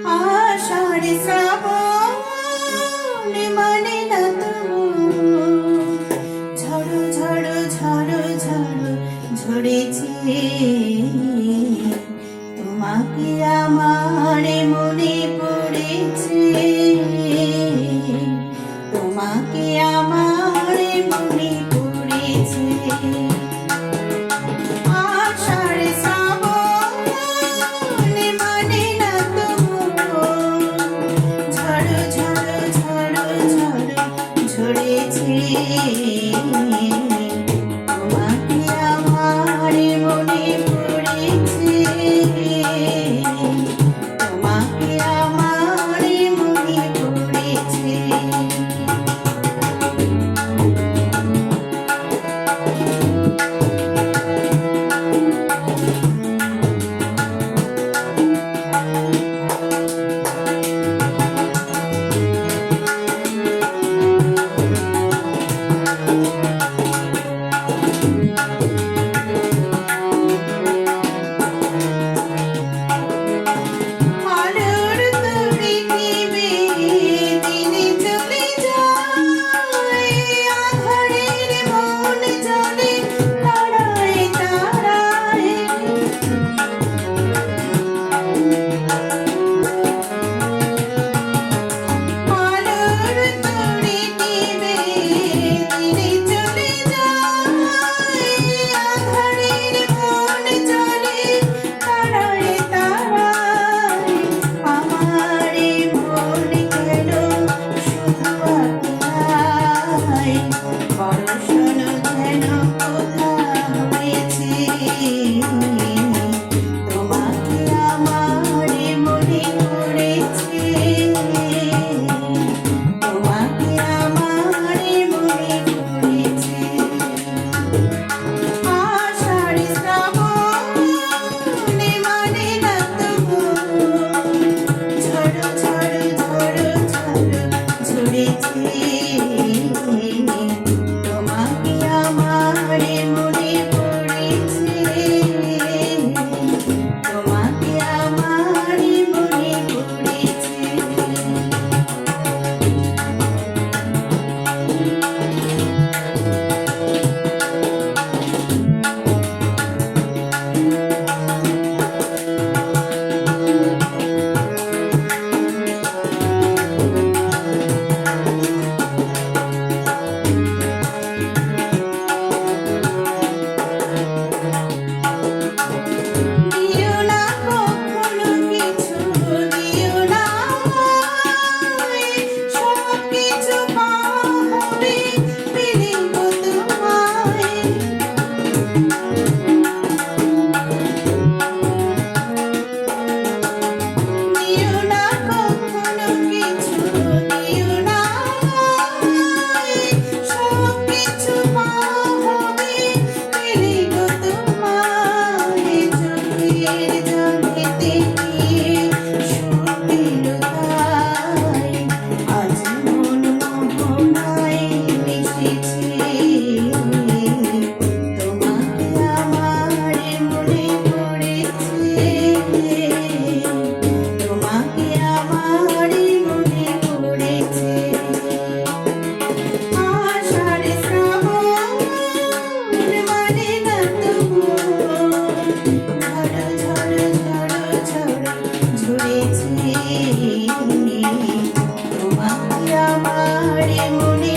আষাঢ় শ্রাবণ মানে না তবু ঝড়ো ঝড়ো ঝড়ো ঝড়ো ঝরেছে তোমাকে আমার মনে পড়েছে তোমাকে আমার মনে পড়েছে আষাঢ় শ্রাবণ মানে না তবু ঝড়ো ঝড়ো ঝড়ো ঝড়ো ঝরেছে তোমাকে আমার মনে পড়েছে তোমাকে আমার মনে পড়েছে তোমাকে আমার মনে পড়েছে তোমাকে আমার মনে পড়েছে তোমাকে আমার মনে